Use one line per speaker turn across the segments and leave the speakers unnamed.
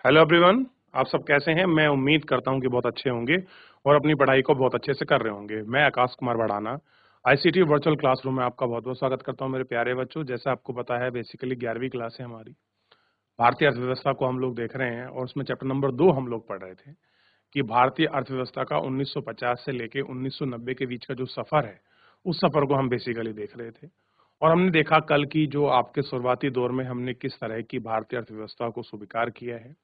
Hello everyone. आप सब कैसे हैं? मैं उम्मीद करता हूं कि बहुत अच्छे होंगे और अपनी पढ़ाई को बहुत अच्छे से कर रहे होंगे। मैं Akash Kumar Bhadana ICT virtual classroom में आपका बहुत बहुत स्वागत करता हूं मेरे प्यारे बच्चों। जैसा आपको पता है बेसिकली 11वीं क्लास है हमारी। भारतीय अर्थव्यवस्था को हम लोग देख रहे हैं और उसमें चैप्टर नंबर 2 हम लोग पढ़ रहे थे कि भारतीय अर्थव्यवस्था का 1950 से लेके 1990 के बीच का जो सफर है उस सफर को हम बेसिकली देख रहे थे। और हमने देखा कल की जो आपके शुरुआती दौर में हमने किस तरह की भारतीय अर्थव्यवस्था को स्वीकार किया है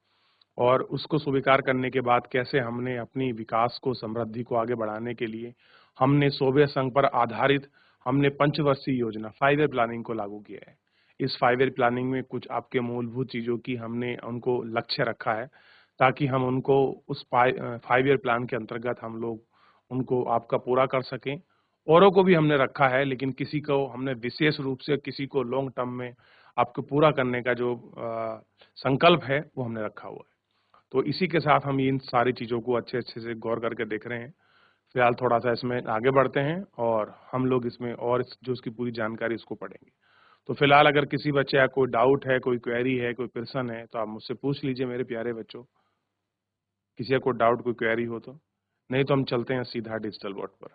और उसको स्वीकार करने के बाद कैसे हमने अपनी विकास को, समृद्धि को आगे बढ़ाने के लिए हमने सोवियत संघ पर आधारित हमने पंचवर्षीय योजना 5 ईयर प्लानिंग को लागू किया है। इस 5 ईयर प्लानिंग में कुछ आपके मूलभूत चीजों की हमने उनको लक्ष्य रखा है ताकि हम उनको उस 5 ईयर प्लान के अंतर्गत हम लोग उनको आपका पूरा कर सकें। औरों को भी हमने रखा है, लेकिन किसी को हमने विशेष रूप से किसी को लॉन्ग टर्म में आपको पूरा करने का जो संकल्प है वो हमने रखा हुआ है। तो इसी के साथ हम इन सारी चीज़ों को अच्छे-अच्छे से गौर करके देख रहे हैं। फिलहाल थोड़ा-सा इसमें आगे बढ़ते हैं और हम लोग इसमें और जो उसकी पूरी जानकारी इसको पढ़ेंगे। तो फिलहाल अगर किसी बच्चे का कोई डाउट है, कोई क्वेरी है, कोई प्रश्न है, तो आप मुझसे पूछ लीजिए मेरे प्यारे बच्चों। किसी का कोई डाउट, कोई क्वेरी हो तो। नहीं तो हम चलते हैं सीधा डिजिटल बोर्ड पर।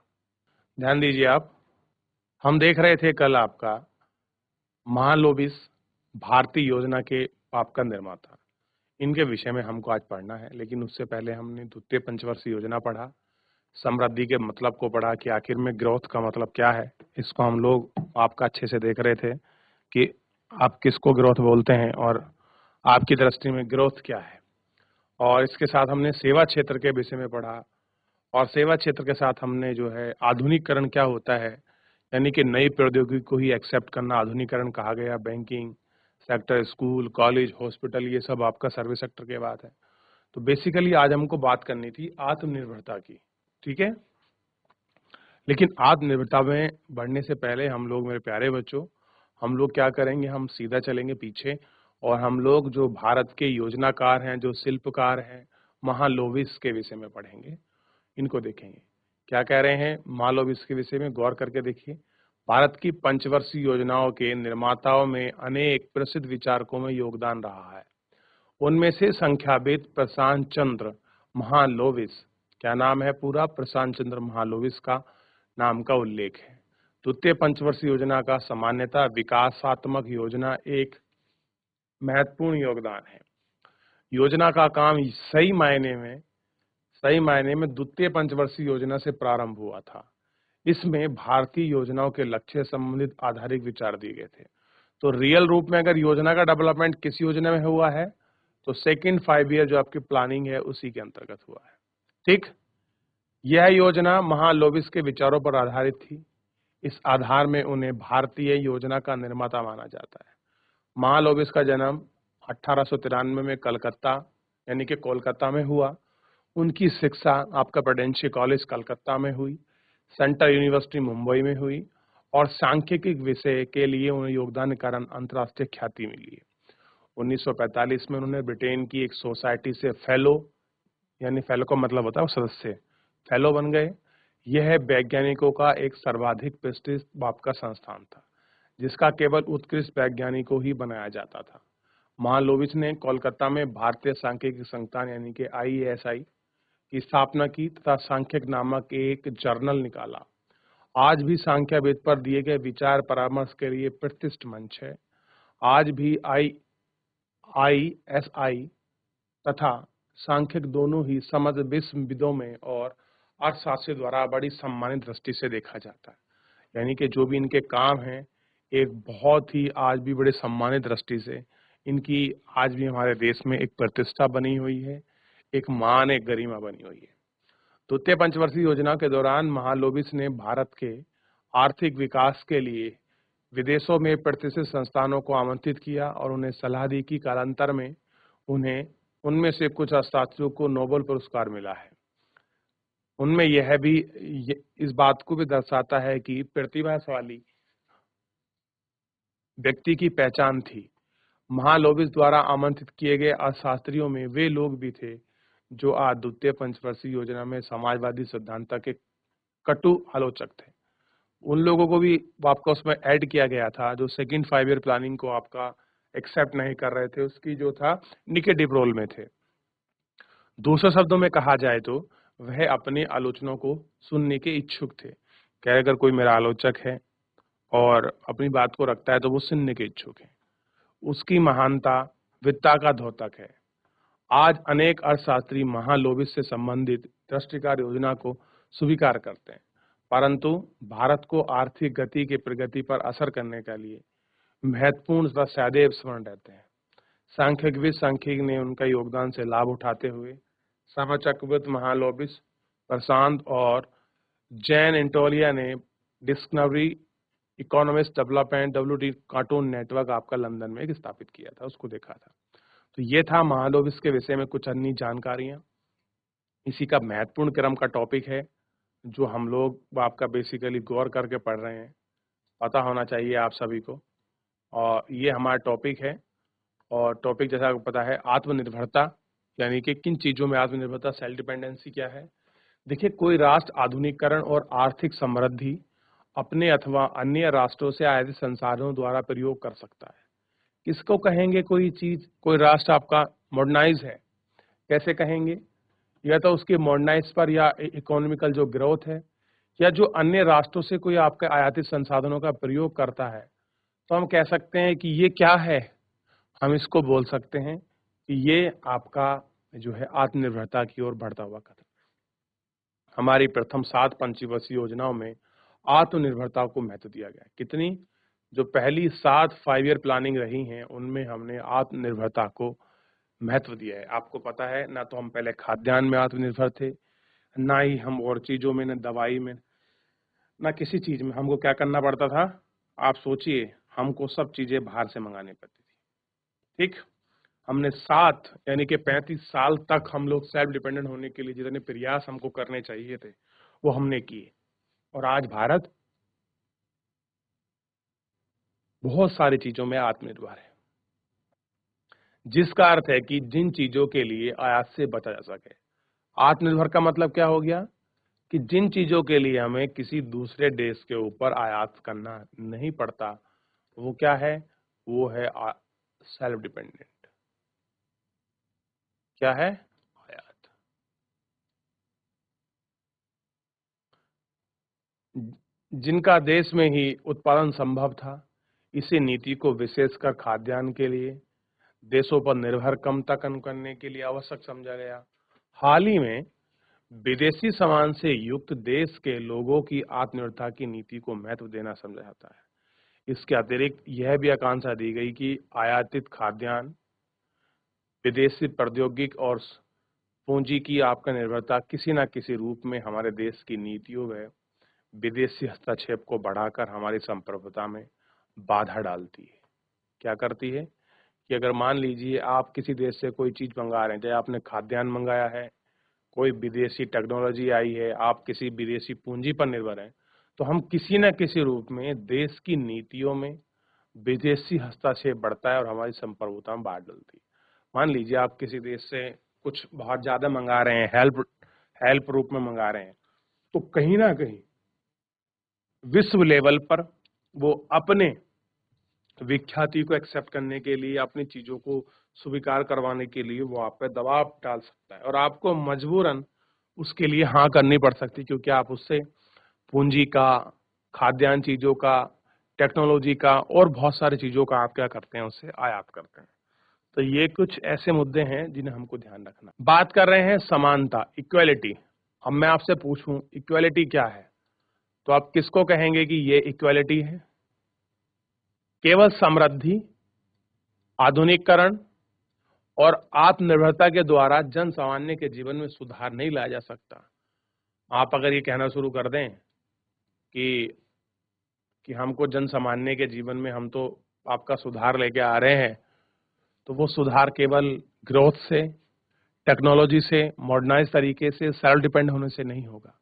ध्यान दीजिए आप, हम देख रहे थे कल आपका महालोबिस भारतीय योजना के आपका निर्माता। इनके विषय में हमको आज पढ़ना है, लेकिन उससे पहले हमने द्वितीय पंचवर्षीय योजना पढ़ा, समृद्धि के मतलब को पढ़ा कि आखिर में ग्रोथ का मतलब क्या है। इसको हम लोग आपका अच्छे से देख रहे थे कि आप किसको ग्रोथ बोलते हैं और आपकी दृष्टि में ग्रोथ क्या है। और इसके साथ हमने सेवा क्षेत्र के विषय में पढ़ा और सेवा क्षेत्र के साथ हमने जो है आधुनिकीकरण क्या होता है, यानी कि नई प्रौद्योगिकी को ही एक्सेप्ट करना आधुनिकीकरण कहा गया। Banking sector, school, college, hospital, ये सब आपका सर्विस सेक्टर के बात है। तो बेसिकली आज हमको बात करनी थी आत्मनिर्भरता की, ठीक है। लेकिन आत्मनिर्भरता में बढ़ने से पहले हम लोग, मेरे प्यारे बच्चों, हम लोग क्या करेंगे, हम सीधा चलेंगे पीछे और हम लोग जो भारत के योजनाकार हैं, जो शिल्पकार हैं, महालोविस के विषय में पढ़ेंगे। इनको देखेंगे क्या कह रहे हैं महालोविस के विषय में, गौर करके देखिए। भारत की पंचवर्षीय योजनाओं के निर्माताओं में अनेक प्रसिद्ध विचारकों में योगदान रहा है। उनमें से संख्याविद प्रशांत चंद्र महालोविस, क्या नाम है पूरा, प्रशांत चंद्र महालोविस का नाम का उल्लेख है। द्वितीय पंचवर्षीय योजना का सामान्यतः विकासात्मक योजना एक महत्वपूर्ण योगदान है। योजना का काम सही मायने में द्वितीय पंचवर्षीय योजना से प्रारंभ हुआ था। इसमें भारतीय योजनाओं के लक्ष्य संबंधित आधारित विचार दिए गए थे। तो रियल रूप में अगर योजना का डेवलपमेंट किस योजना में हुआ है, तो सेकंड 5 ईयर जो आपकी प्लानिंग है उसी के अंतर्गत हुआ है, ठीक। यह योजना महालोविस के विचारों पर आधारित थी। इस आधार में उन्हें भारतीय योजना का निर्माता माना जाता है। महालोविस का जन्म 1893 में कलकत्ता यानी कि कोलकाता में हुआ। उनकी शिक्षा आपका प्रेसिडेंशियल कॉलेज कलकत्ता में हुई, सेंट्रल यूनिवर्सिटी मुंबई में हुई और सांख्यिकी विषय के लिए उन्हें योगदान के कारण अंतर्राष्ट्रीय ख्याति मिली है। 1945 में उन्होंने ब्रिटेन की एक सोसाइटी से फेलो, यानी फेलो का मतलब होता है सदस्य, फेलो बन गए। यह वैज्ञानिकों का एक सर्वाधिक प्रतिष्ठित आपका संस्थान था, जिसका केवल उत्कृष्ट वैज्ञानिकों ही बनाया जाता था। महालोविस ने कोलकाता में भारतीय सांख्यिकी संस्थान यानी कि IASI की स्थापना की तथा सांख्यिक नामक एक जर्नल निकाला। आज भी सांख्यवेद पर दिए गए विचार परामर्श के लिए प्रतिष्ठित मंच है। आज भी IISI तथा सांख्यिक दोनों ही समग्र विश्वविदों में और अर्थशास्त्रियों द्वारा बड़ी सम्मानित दृष्टि से देखा जाता है। यानी कि जो भी इनके काम हैं, एक बहुत ही आज भी बड़े सम्मानित दृष्टि से इनकी आज भी हमारे देश में एक प्रतिष्ठा बनी हुई है, एक मान, एक गरिमा बनी हुई है। द्वितीय पंचवर्षीय योजना के दौरान महालोबिस ने भारत के आर्थिक विकास के लिए विदेशों में प्रतिष्ठित संस्थानों को आमंत्रित किया और उन्हें सलाह दी कि कालांतर में उन्हें उनमें से कुछ अर्थशास्त्रियों को नोबेल पुरस्कार मिला है। उनमें यह भी इस बात को भी दर्शाता है कि प्रतिभाशाली व्यक्ति की पहचान थी। महालोबिस द्वारा आमंत्रित किए गए अर्थशास्त्रियों में वे लोग भी थे जो आज द्वितीय पंचवर्षीय योजना में समाजवादी सिद्धांत के कटु आलोचक थे। उन लोगों को भी आपका उसमें ऐड किया गया था जो सेकंड 5 ईयर प्लानिंग को आपका एक्सेप्ट नहीं कर रहे थे, उसकी जो था निगेटिव रोल में थे। दूसरे शब्दों में कहा जाए तो वह अपने आलोचनाओं को सुनने के इच्छुक थे। क्या अगर कोई मेरा आलोचक है और अपनी बात को रखता है तो वो सुनने के इच्छुक है। उसकी महानता वित्ता का द्योतक है। आज अनेक अर्थशास्त्री महालोभित से संबंधित दृष्टिकार योजना को स्वीकार करते हैं, परंतु भारत को आर्थिक गति की प्रगति पर असर करने के लिए महत्वपूर्ण तथा सदैव स्मरण रहते हैं। सांख्यिकविद सांख्यिकी ने उनका योगदान से लाभ उठाते हुए समाचकविद महालोबिस प्रशांत और जैन एंटोलिया ने discovery economics development WD cartoon network आपका लंदन में स्थापित किया था, उसको देखा था। तो ये था महालोबिस के विषय में कुछ अन्य जानकारियां। इसी का महत्वपूर्ण क्रम का टॉपिक है जो हम लोग आपका बेसिकली गौर करके पढ़ रहे हैं, पता होना चाहिए आप सभी को। और ये हमारा टॉपिक है, और टॉपिक जैसा आपको पता है आत्मनिर्भरता, यानी कि किन चीजों में आत्मनिर्भरता, सेल्फ डिपेंडेंसी क्या है। देखिए, कोई राष्ट्र आधुनिकीकरण और आर्थिक समृद्धि अपने अथवा अन्य राष्ट्रों से आयातित संसाधनों द्वारा प्रयोग कर सकता है। किसको कहेंगे कोई चीज, कोई राष्ट्र आपका मॉडर्नाइज है, कैसे कहेंगे? या तो उसके मॉडर्नाइज पर, या इकोनॉमिकल जो ग्रोथ है, या जो अन्य राष्ट्रों से कोई आपके आयातित संसाधनों का प्रयोग करता है, तो हम कह सकते हैं कि ये क्या है। हम इसको बोल सकते हैं कि ये आपका जो है आत्मनिर्भरता की ओर बढ़ता हुआ कदम। हमारी प्रथम 7 पंचवर्षीय योजनाओं में आत्मनिर्भरता को महत्व दिया गया है। कितनी? जो पहली 7 5 ईयर प्लानिंग रही हैं उनमें हमने आत्मनिर्भरता को महत्व दिया है। आपको पता है, ना तो हम पहले खाद्यान्न में आत्मनिर्भर थे, ना ही हम और चीजों में, न दवाई में, ना किसी चीज में। हमको क्या करना पड़ता था? आप सोचिए, हमको सब चीजें बाहर से मंगानी पड़ती थी। ठीक, हमने 7 यानी कि 35 साल तक हम लोग सेल्फ डिपेंडेंट होने के लिए जितने प्रयास हमको करने चाहिए थे वो हमने किए, और आज भारत बहुत सारी चीजों में आत्मनिर्भर है, जिसका अर्थ है कि जिन चीजों के लिए आयात से बचा जा सके। आत्मनिर्भर का मतलब क्या हो गया? कि जिन चीजों के लिए हमें किसी दूसरे देश के ऊपर आयात करना नहीं पड़ता, वो क्या है? वो है सेल्फ डिपेंडेंट। क्या है? आयात। जिनका देश में ही उत्पादन संभव था, इसी नीति को विशेषकर खाद्यान्न के लिए देशों पर निर्भर कम तक करने के लिए आवश्यक समझा गया। हाल ही में विदेशी सामान से युक्त देश के लोगों की आत्मनिर्भरता की नीति को महत्व देना समझा जाता है। इसके अतिरिक्त यह भी आकांक्षा दी गई कि आयातित खाद्यान्न, विदेशी प्रौद्योगिकी और पूंजी की आपका निर्भरता किसी न किसी रूप में हमारे देश की नीतियों में विदेशी हस्तक्षेप को बढ़ाकर हमारी संप्रभुता में बाधा डालती है। क्या करती है? कि अगर मान लीजिए आप किसी देश से कोई चीज मंगा रहे हैं, चाहे आपने खाद्यान्न मंगाया है, कोई विदेशी टेक्नोलॉजी आई है, आप किसी विदेशी पूंजी पर निर्भर हैं, तो हम किसी न किसी रूप में देश की नीतियों में विदेशी हस्तक्षेप बढ़ता है और हमारी संप्रभुता में बाढ़ डलती है। मान लीजिए आप किसी देश से कुछ बहुत ज्यादा मंगा रहे हैं, हेल्प रूप में मंगा रहे हैं, तो कहीं ना कहीं विश्व लेवल पर वो अपने विख्याति को एक्सेप्ट करने के लिए, अपनी चीजों को स्वीकार करवाने के लिए वो आप पे दबाव डाल सकता है, और आपको मजबूरन उसके लिए हाँ करनी पड़ सकती है, क्योंकि आप उससे पूंजी का, खाद्यान्न चीजों का, टेक्नोलॉजी का और बहुत सारी चीजों का आप क्या करते हैं, उससे आयात करते हैं। तो ये कुछ ऐसे मुद्दे हैं जिन्हें हमको ध्यान रखना। बात कर रहे हैं समानता, इक्वालिटी। अब मैं आपसे पूछूं इक्वालिटी क्या है, तो आप किसको कहेंगे कि ये इक्वालिटी है? केवल समृद्धि, आधुनिकीकरण और आत्मनिर्भरता के द्वारा जन सामान्य के जीवन में सुधार नहीं लाया जा सकता। आप अगर ये कहना शुरू कर दें कि हमको जन सामान्य के जीवन में हम तो आपका सुधार लेके आ रहे हैं, तो वो सुधार केवल ग्रोथ से, टेक्नोलॉजी से, मॉडर्नाइज तरीके से, सेल्फ डिपेंड होने से नहीं होगा।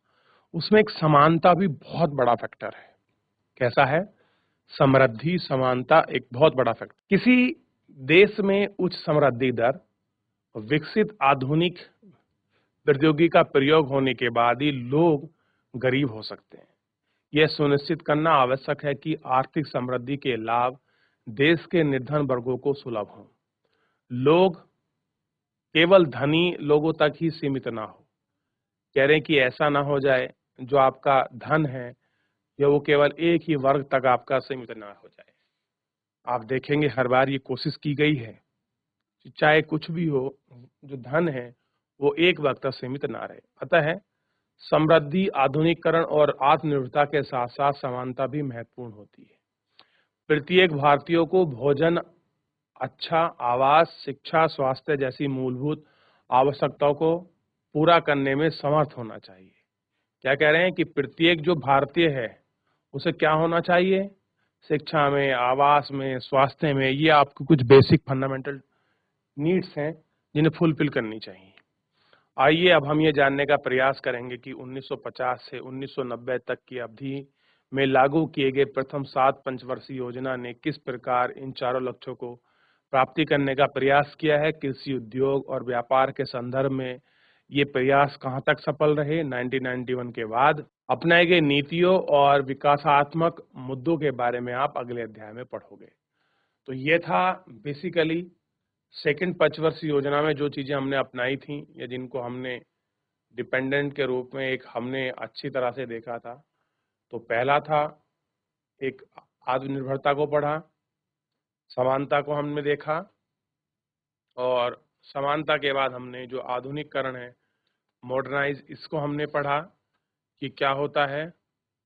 उसमें एक समानता भी बहुत बड़ा फैक्टर है। कैसा है? समृद्धि, समानता एक बहुत बड़ा फैक्टर। किसी देश में उच्च समृद्धि दर, विकसित आधुनिक प्रौद्योगिकी का प्रयोग होने के बाद ही लोग गरीब हो सकते हैं। यह सुनिश्चित करना आवश्यक है कि आर्थिक समृद्धि के लाभ देश के निर्धन वर्गों को सुलभ हो। लोग केवल धनी लोगों तक ही सीमित ना हो। कह रहे हैं कि ऐसा ना हो जाए जो आपका धन है या वो केवल एक ही वर्ग तक आपका सीमित ना हो जाए। आप देखेंगे हर बार ये कोशिश की गई है कि चाहे कुछ भी हो, जो धन है वो एक वर्ग तक सीमित ना रहे। अतः समृद्धि, आधुनिकीकरण और आत्मनिर्भरता के साथ साथ समानता भी महत्वपूर्ण होती है। प्रत्येक भारतीय को भोजन, अच्छा आवास, शिक्षा, स्वास्थ्य जैसी मूलभूत आवश्यकताओं को पूरा करने में समर्थ होना चाहिए। क्या कह रहे हैं कि प्रत्येक जो भारतीय है उसे क्या होना चाहिए? शिक्षा में, आवास में, स्वास्थ्य में, ये आपको कुछ बेसिक फंडामेंटल नीड्स हैं जिन्हें फुलफिल करनी चाहिए। आइए अब हम ये जानने का प्रयास करेंगे कि 1950 से 1990 तक की अवधि में लागू किए गए प्रथम 7 पंचवर्षीय योजना ने किस प्रकार इन चारों लक्ष्यों को प्राप्ति करने का प्रयास किया है। कृषि, उद्योग और व्यापार के संदर्भ में ये प्रयास कहां तक सफल रहे। 1991 के बाद अपनाए गए नीतियों और विकासात्मक मुद्दों के बारे में आप अगले अध्याय में पढ़ोगे। तो ये था बेसिकली सेकंड पंचवर्षीय योजना में जो चीजें हमने अपनाई थी या जिनको हमने डिपेंडेंट के रूप में एक हमने अच्छी तरह से देखा था। तो पहला था एक आत्मनिर्भरता को पढ़ा, समानता को हमने देखा और समानता के बाद हमने जो आधुनिकीकरण है, मॉडर्नाइज, इसको हमने पढ़ा कि क्या होता है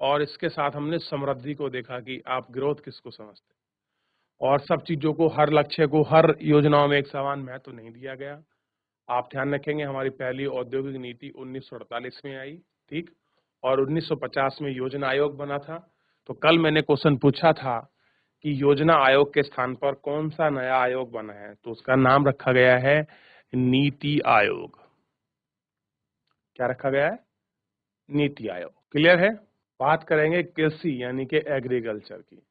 और इसके साथ हमने समृद्धि को देखा कि आप ग्रोथ किसको समझते हैं। और सब चीजों को, हर लक्ष्य को, हर योजनाओं में एक समान महत्व नहीं दिया गया। आप ध्यान रखेंगे हमारी पहली औद्योगिक नीति 1948 में आई, ठीक, और 1950 में योजना आयोग बना था। तो कल मैंने क्वेश्चन पूछा था कि योजना आयोग के स्थान पर कौन सा नया आयोग बना है, तो उसका नाम रखा गया है नीति आयोग। क्या रखा गया है? नीति आयोग। क्लियर है? बात करेंगे कृषि यानी कि एग्रीकल्चर की।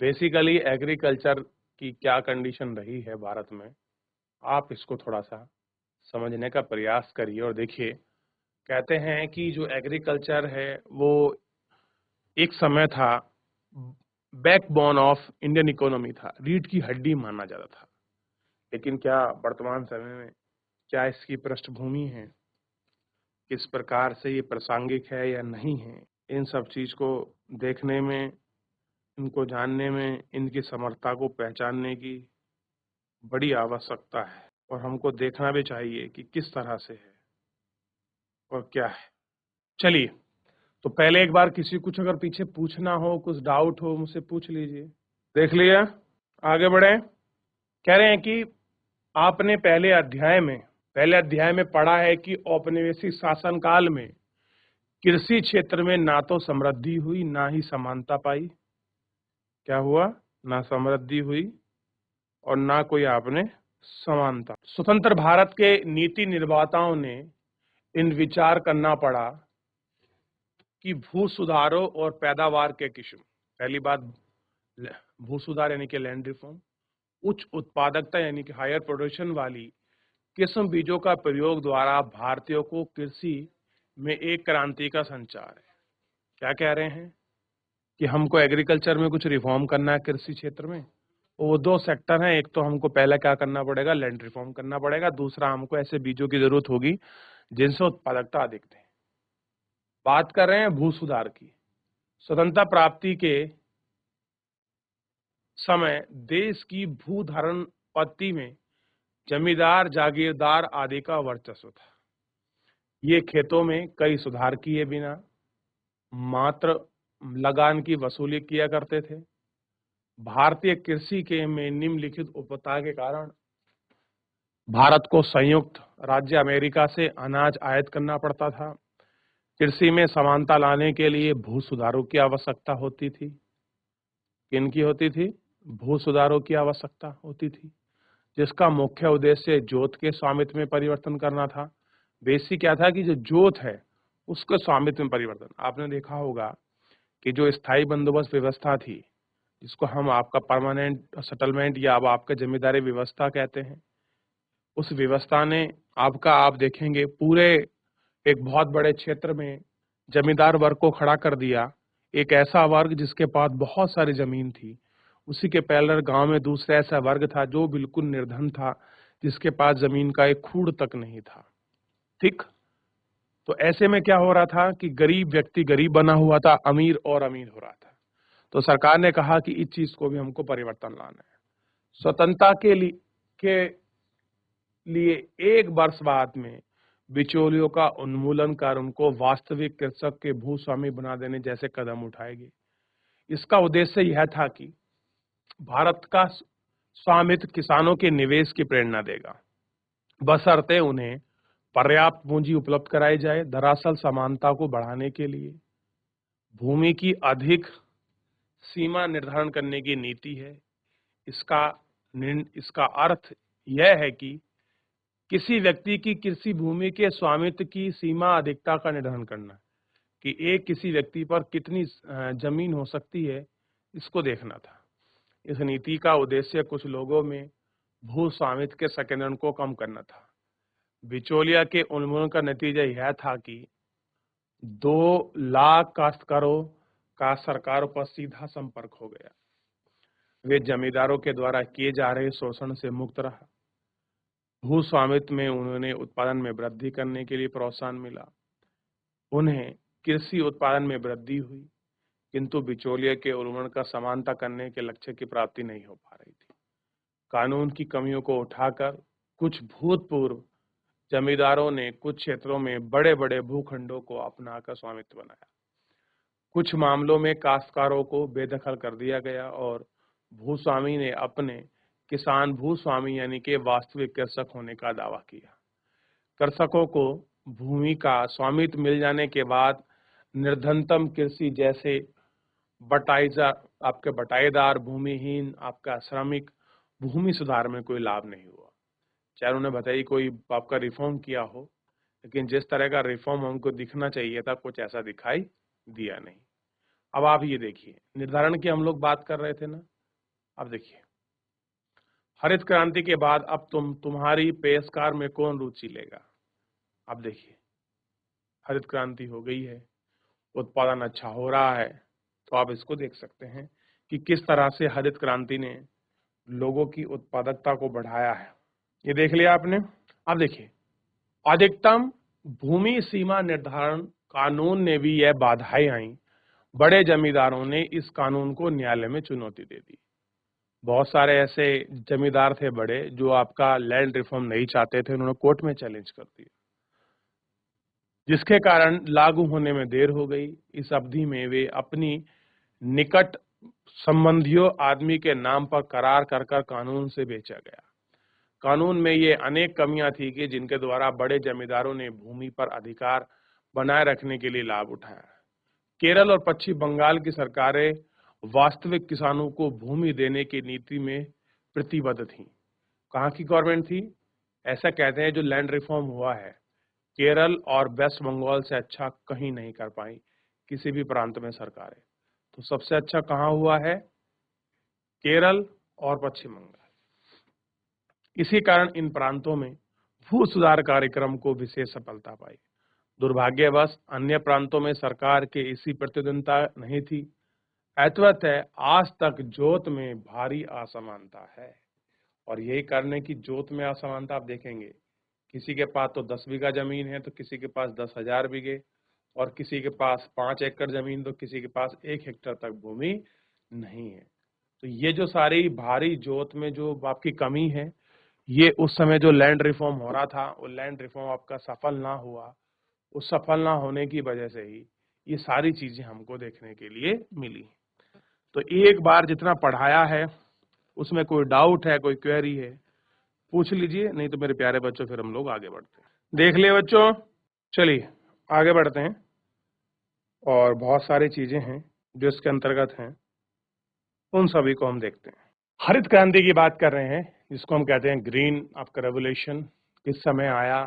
बेसिकली एग्रीकल्चर की क्या कंडीशन रही है भारत में, आप इसको थोड़ा सा समझने का प्रयास करिए और देखिए। कहते हैं कि जो एग्रीकल्चर है वो एक समय था बैकबोन ऑफ इंडियन इकोनॉमी था, रीढ़ की हड्डी माना जाता था। लेकिन क्या वर्तमान समय में क्या इसकी पृष्ठभूमि है, किस प्रकार से ये प्रासंगिक है या नहीं है, इन सब चीज को देखने में, इनको जानने में, इनकी समर्थता को पहचानने की बड़ी आवश्यकता है और हमको देखना भी चाहिए कि किस तरह से है और क्या है। चलिए, तो पहले एक बार किसी कुछ अगर पीछे पूछना हो, कुछ डाउट हो, मुझसे पूछ लीजिए। देख लिया? आगे बढ़े। कह रहे हैं कि आपने पहले अध्याय में पढ़ा है कि औपनिवेशिक शासनकाल में कृषि क्षेत्र में ना तो समृद्धि हुई ना ही समानता पाई। क्या हुआ? ना समृद्धि हुई और ना कोई आपने समानता। स्वतंत्र भारत के नीति निर्माताओं ने इन विचार करना पड़ा कि भू सुधारों और पैदावार के किस्म, पहली बात भू सुधार यानी कि लैंड रिफॉर्म, उच्च उत्पादकता यानी कि हायर प्रोडक्शन वाली किस्म बीजों का प्रयोग द्वारा भारतीयों को कृषि में एक क्रांति का संचार है। क्या कह रहे हैं कि हमको एग्रीकल्चर में कुछ रिफॉर्म करना है कृषि क्षेत्र में। वो दो सेक्टर हैं, एक तो हमको पहले क्या करना पड़ेगा, लैंड रिफॉर्म करना पड़ेगा, दूसरा हमको ऐसे बीजों की जरूरत होगी जिनसे उत्पादकता अधिक थे। बात कर रहे हैं भू सुधार की। स्वतंत्रता प्राप्ति के समय देश की भू धारण पद्धति में जमींदार, जागीरदार आदि का वर्चस्व था। ये खेतों में कई सुधार किए बिना मात्र लगान की वसूली किया करते थे। भारतीय कृषि के में निम्नलिखित उपता के कारण भारत को संयुक्त राज्य अमेरिका से अनाज आयात करना पड़ता था। कृषि में समानता लाने के लिए भू सुधारों की आवश्यकता होती थी। किनकी होती थी? भू सुधारों की आवश्यकता होती थी, जिसका मुख्य उद्देश्य जोत के स्वामित्व में परिवर्तन करना था। बेसिक क्या था कि जो जोत है उसके स्वामित्व में परिवर्तन। आपने देखा होगा कि जो स्थायी बंदोबस्त व्यवस्था थी, जिसको हम आपका परमानेंट सेटलमेंट या अब आपका जमींदारी व्यवस्था कहते हैं, उस व्यवस्था ने आपका, आप देखेंगे पूरे एक बहुत बड़े क्षेत्र में जमींदार वर्ग को खड़ा कर दिया। एक ऐसा वर्ग जिसके पास बहुत सारी जमीन थी, उसी के पैरेलल गांव में दूसरा ऐसा वर्ग था जो बिल्कुल निर्धन था, जिसके पास जमीन का एक खूड़ तक नहीं था। ठीक, तो ऐसे में क्या हो रहा था कि गरीब व्यक्ति गरीब बना हुआ था, अमीर और अमीर हो रहा था। तो सरकार ने कहा कि इस चीज को भी हमको परिवर्तन लाना है। स्वतंत्रता के लिए एक वर्ष बाद में बिचौलियों का उन्मूलन कर उनको वास्तविक कृषक के भूस्वामी बना देने जैसे कदम उठाएगी। इसका उद्देश्य यह था कि भारत का स्वामित्व किसानों के निवेश की प्रेरणा देगा, बशर्ते उन्हें पर्याप्त पूंजी उपलब्ध कराई जाए। दरअसल समानता को बढ़ाने के लिए भूमि की अधिक सीमा निर्धारण करने की नीति है। इसका अर्थ यह है कि किसी व्यक्ति की कृषि भूमि के स्वामित्व की सीमा अधिकता का निर्धारण करना, कि एक किसी व्यक्ति पर कितनी जमीन हो सकती है, इसको देखना था। इस नीति का उद्देश्य कुछ लोगों में भू स्वामित्व के संकेंद्रण को कम करना था। बिचौलिया के उन्मूलन का नतीजा यह था कि 2 लाख काश्तकारों का सरकारों पर सीधा संपर्क हो गया। वे जमींदारों के द्वारा किए जा रहे शोषण से मुक्त रहा। भू स्वामित्व में उन्होंने उत्पादन में वृद्धि करने के लिए प्रोत्साहन मिला। उन्हें कृषि उत्पादन में वृद्धि हुई, किंतु बिचौलिया के उन्मूलन का समानता करने के लक्ष्य की प्राप्ति नहीं हो पा रही थी। कानून की कमियों को उठाकर कुछ भूतपूर्व जमींदारों ने कुछ क्षेत्रों में बड़े बड़े भूखंडों को अपनाकर स्वामित्व बनाया। कुछ मामलों में काश्तकारों को बेदखल कर दिया गया और भूस्वामी ने अपने किसान भूस्वामी यानी कि वास्तविक कृषक होने का दावा किया। कृषकों को भूमि का स्वामित्व मिल जाने के बाद निर्धनतम कृषि जैसे आपके बटाईदार, भूमिहीन, आपका श्रमिक भूमि सुधार में कोई लाभ नहीं हुआ। चाहे उन्होंने बताइए कोई आपका रिफॉर्म किया हो, लेकिन जिस तरह का रिफॉर्म हमको दिखना चाहिए था, कुछ ऐसा दिखाई दिया नहीं। अब आप ये देखिए, निर्धारण की हम लोग बात कर रहे थे ना। अब देखिए, हरित क्रांति के बाद अब तुम्हारी पेशकार में कौन रुचि लेगा। अब देखिए, हरित क्रांति हो गई है, उत्पादन अच्छा हो रहा है, तो आप इसको देख सकते हैं कि किस तरह से हरित क्रांति ने लोगों की उत्पादकता को बढ़ाया है। ये देख लिया आपने। अब देखिए, अधिकतम भूमि सीमा निर्धारण कानून ने भी यह बाधाएं आई। बड़े जमींदारों ने इस कानून को न्यायालय में चुनौती दे दी। बहुत सारे ऐसे जमींदार थे बड़े जो आपका लैंड रिफॉर्म नहीं चाहते थे, उन्होंने कोर्ट में चैलेंज कर दिया, जिसके कारण लागू होने में देर हो गई। इस अवधि में वे अपनी निकट संबंधियों आदमी के नाम पर करार कर कानून से बेचा गया। कानून में ये अनेक कमियां थी कि जिनके द्वारा बड़े जमींदारों ने भूमि पर अधिकार बनाए रखने के लिए लाभ उठाया। केरल और पश्चिम बंगाल की सरकारें वास्तविक किसानों को भूमि देने की नीति में प्रतिबद्ध थीं। कहाँ की गवर्नमेंट थी? ऐसा कहते हैं जो लैंड रिफॉर्म हुआ है, केरल और वेस्ट बंगाल से अच्छा कहीं नहीं कर पाई किसी भी प्रांत में सरकारें। तो सबसे अच्छा कहाँ हुआ है? केरल और पश्चिम बंगाल। इसी कारण इन प्रांतों में भू सुधार कार्यक्रम को विशेष सफलता पाई। दुर्भाग्यवश अन्य प्रांतों में सरकार के इसी प्रतिद्वंदता नहीं थी। अतः आज तक जोत में भारी असमानता है, और यही करने की जोत में असमानता आप देखेंगे, किसी के पास तो 10 बीघा जमीन है तो किसी के पास 10,000 बीघे, और किसी के पास 5 एकड़ जमीन तो किसी के पास 1 हेक्टेयर तक भूमि नहीं है। तो ये जो सारी भारी जोत में जो आपकी कमी है, ये उस समय जो लैंड रिफॉर्म हो रहा था, वो लैंड रिफॉर्म आपका सफल ना हुआ। उस सफल ना होने की वजह से ही ये सारी चीजें हमको देखने के लिए मिली। तो एक बार जितना पढ़ाया है उसमें कोई डाउट है, कोई क्वेरी है, पूछ लीजिए, नहीं तो मेरे प्यारे बच्चों फिर हम लोग आगे बढ़ते हैं। देख लिए बच्चों, चलिए आगे बढ़ते हैं। और बहुत सारी चीजें हैं जो इसके अंतर्गत हैं, उन सभी को हम देखते हैं। हरित क्रांति की बात कर रहे हैं, जिसको हम कहते हैं ग्रीन आपका रेवोल्यूशन। किस समय आया,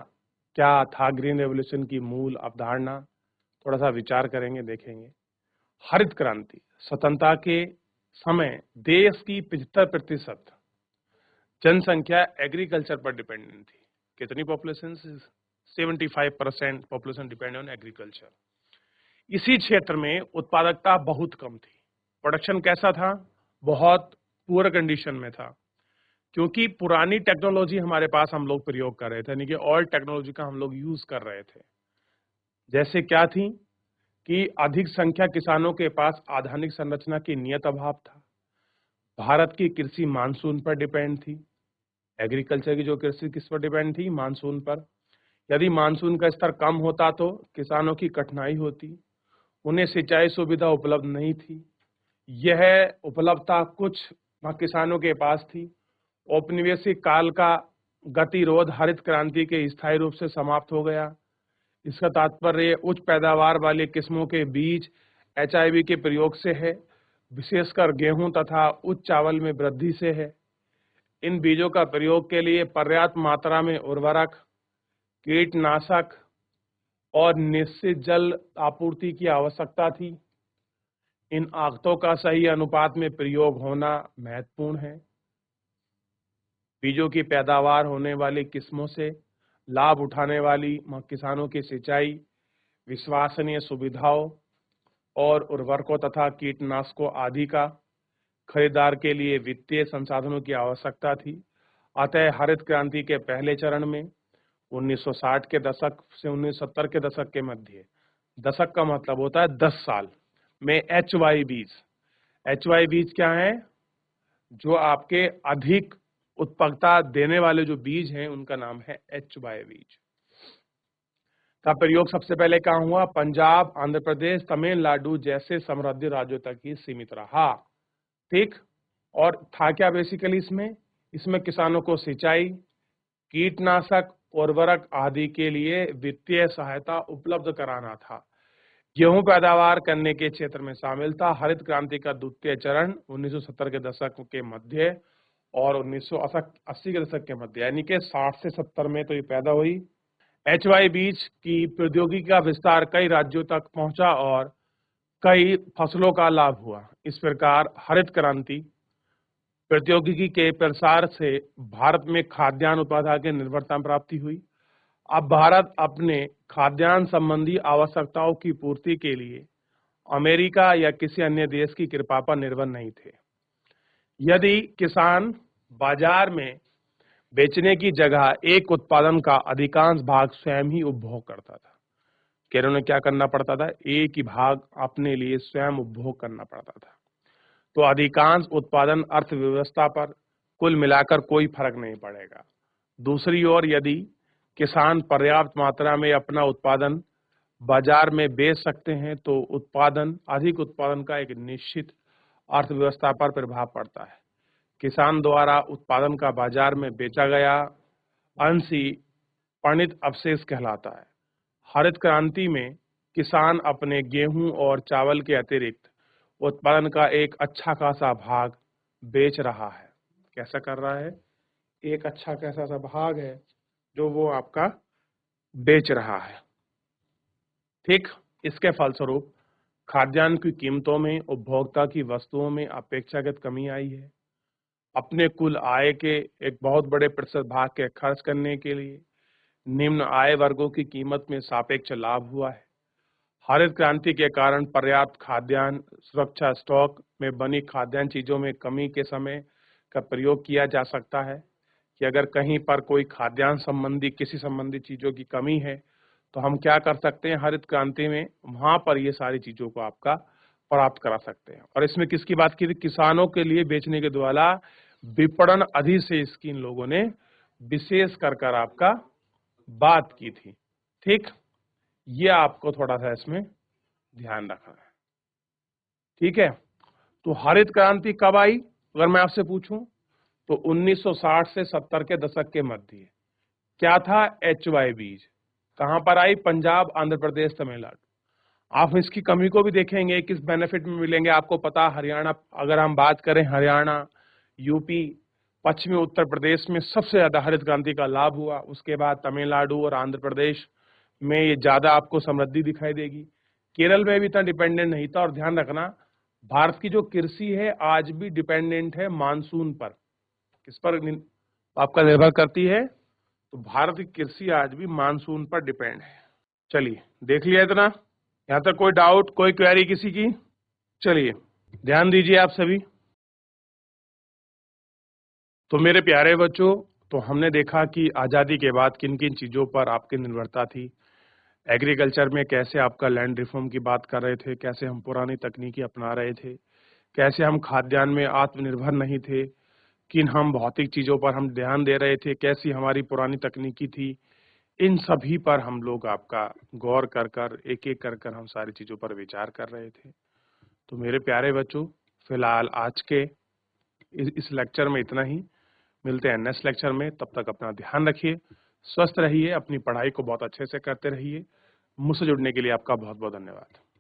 क्या था ग्रीन रेवोल्यूशन की मूल अवधारणा, थोड़ा सा विचार करेंगे, देखेंगे। हरित क्रांति, स्वतंत्रता के समय देश की 75% जनसंख्या एग्रीकल्चर पर डिपेंडेंट थी। कितनी population? 75% population depend on agriculture. इसी क्षेत्र में उत्पादकता बहुत कम थी। प्रोडक्शन कैसा था? बहुत पुअर कंडीशन में था, क्योंकि पुरानी टेक्नोलॉजी हमारे पास हम लोग प्रयोग कर रहे थे, यानी कि ओल्ड टेक्नोलॉजी का हम लोग यूज कर रहे थे। जैसे क्या थी कि अधिक संख्या किसानों के पास आधुनिक संरचना की नियत अभाव था। भारत की कृषि मानसून पर डिपेंड थी। एग्रीकल्चर की जो कृषि किस पर डिपेंड थी? मानसून पर। यदि मानसून का स्तर कम होता तो किसानों की कठिनाई होती। उन्हें सिंचाई सुविधा उपलब्ध नहीं थी। यह उपलब्धता कुछ किसानों के पास थी। औपनिवेशिक काल का गतिरोध हरित क्रांति के स्थायी रूप से समाप्त हो गया। इसका तात्पर्य उच्च पैदावार वाली किस्मों के बीज एचआईवी के प्रयोग से है, विशेषकर गेहूं तथा उच्च चावल में वृद्धि से है। इन बीजों का प्रयोग के लिए पर्याप्त मात्रा में उर्वरक, कीटनाशक और निश्चित जल आपूर्ति की आवश्यकता थी। इन आगतों का सही अनुपात में प्रयोग होना महत्वपूर्ण है। बीजों की पैदावार होने वाली किस्मों से लाभ उठाने वाली किसानों की सिंचाई, विश्वसनीय सुविधाओं और उर्वरकों तथा कीटनाशकों आदि का खरीदार के लिए वित्तीय संसाधनों की आवश्यकता थी। अतः हरित क्रांति के पहले चरण में 1960 के दशक से 1970 के दशक के मध्य, दशक का मतलब होता है 10 साल में एचवाई बीज क्या है? जो आपके अधिक उत्पादकता देने वाले जो बीज हैं उनका नाम है एचवाई बीज का प्रयोग सबसे पहले कहाँ हुआ? पंजाब, आंध्र प्रदेश, तमिलनाडु जैसे समृद्ध राज्यों तक ही सीमित रहा। ठीक। और था क्या बेसिकली इसमें किसानों को सिंचाई, कीटनाशक, उर्वरक आदि के लिए वित्तीय सहायता उपलब्ध कराना था। गेहूं पैदावार करने के क्षेत्र में शामिल था। हरित क्रांति का द्वितीय चरण 1970 के दशक के मध्य और 1980 के दशक के मध्य, यानी कि 60 से 70 में तो ये पैदा हुई। एचवाई बीज की प्रौद्योगिकी का विस्तार कई राज्यों तक पहुंचा और कई फसलों का लाभ हुआ। इस प्रकार हरित क्रांति प्रौद्योगिकी के प्रसार से भारत में खाद्यान्न उत्पादन की निर्भरता प्राप्ति हुई। अब भारत अपने खाद्यान्न संबंधी आवश्यकताओं की पूर्ति के लिए अमेरिका या किसी अन्य देश की कृपा पर निर्भर नहीं थे। यदि किसान बाजार में बेचने की जगह एक उत्पादन का अधिकांश भाग स्वयं ही उपभोग करता था, केरल में क्या करना पड़ता था? एक ही भाग अपने लिए स्वयं उपभोग करना पड़ता था, तो अधिकांश उत्पादन अर्थव्यवस्था पर कुल मिलाकर कोई फर्क नहीं पड़ेगा। दूसरी ओर यदि किसान पर्याप्त मात्रा में अपना उत्पादन बाजार में बेच सकते हैं तो अधिक उत्पादन का एक निश्चित अर्थव्यवस्था पर प्रभाव पड़ता है। किसान द्वारा उत्पादन का बाजार में बेचा गया अंश ही परिणत अवशेष कहलाता है। हरित क्रांति में किसान अपने गेहूं और चावल के अतिरिक्त उत्पादन का एक अच्छा खासा भाग बेच रहा है। कैसा कर रहा है? एक अच्छा खासा सा भाग है जो वो आपका बेच रहा है। ठीक। इसके फलस्वरूप खाद्यान्न की कीमतों में उपभोक्ता की वस्तुओं में अपेक्षाकृत कमी आई है। अपने कुल आय के एक बहुत बड़े प्रतिशत भाग के खर्च करने के लिए निम्न आय वर्गों की कीमत में सापेक्ष लाभ हुआ है। हरित क्रांति के कारण पर्याप्त खाद्यान्न सुरक्षा स्टॉक में बनी खाद्यान्न चीजों में कमी के समय का प्रयोग किया जा सकता है कि अगर कहीं पर कोई खाद्यान्न संबंधी किसी संबंधी चीजों की कमी है तो हम क्या कर सकते हैं? हरित क्रांति में वहां पर ये सारी चीजों को आपका प्राप्त करा सकते हैं। और इसमें किसकी बात की थी? किसानों के लिए बेचने के द्वारा विपणन अधि से इसकी इन लोगों ने विशेष कर आपका बात की थी। ठीक। ये आपको थोड़ा सा इसमें ध्यान रखना है। ठीक है। तो हरित क्रांति कब आई अगर मैं आपसे पूछूं तो 1960 से 70 के दशक के मध्य। क्या था? एचवाई बीज। कहां पर आई? पंजाब, आंध्र प्रदेश, तमिलनाडु। आप इसकी कमी को भी देखेंगे, किस बेनिफिट में मिलेंगे आपको पता। हरियाणा, अगर हम बात करें हरियाणा, यूपी, पश्चिमी उत्तर प्रदेश में सबसे ज्यादा हरित क्रांति का लाभ हुआ। उसके बाद तमिलनाडु और आंध्र प्रदेश में ये ज्यादा आपको समृद्धि दिखाई देगी। केरल में भी इतना डिपेंडेंट नहीं था। और ध्यान रखना, भारत की जो कृषि है आज भी डिपेंडेंट है मानसून पर। किस पर आपका निर्भर करती है? तो भारत की कृषि आज भी मानसून पर डिपेंड है। चलिए, देख लिया इतना। यहाँ तक कोई डाउट, कोई क्वेरी किसी की? चलिए ध्यान दीजिए आप सभी। तो मेरे प्यारे बच्चों, तो हमने देखा कि आज़ादी के बाद किन-किन चीज़ों पर आपकी निर्भरता थी। एग्रीकल्चर में कैसे आपका लैंड रिफ़ॉर्म की बात कर रहे थे, कैसे हम पुरानी तकनीकी अपना रहे थे, कैसे हम खाद्यान्न में आत्मनिर्भर नहीं थे, किन हम भौतिक चीज़ों पर हम ध्यान दे रहे थे, कैसी हमारी पुरानी तकनीकी थी। इन सभी पर हम लोग आपका गौर कर एक-एक कर हम सारी चीज़ों पर विचार कर रहे थे। तो मेरे प्यारे बच्चों, फिलहाल आज के इस लेक्चर में इतना ही। मिलते हैं नेक्स्ट लेक्चर में, तब तक अपना ध्यान रखिए, स्वस्थ रहिए, अपनी पढ़ाई को बहुत अच्छे से करते रहिए। मुझसे जुड़ने के लिए आपका बहुत-बहुत धन्यवाद।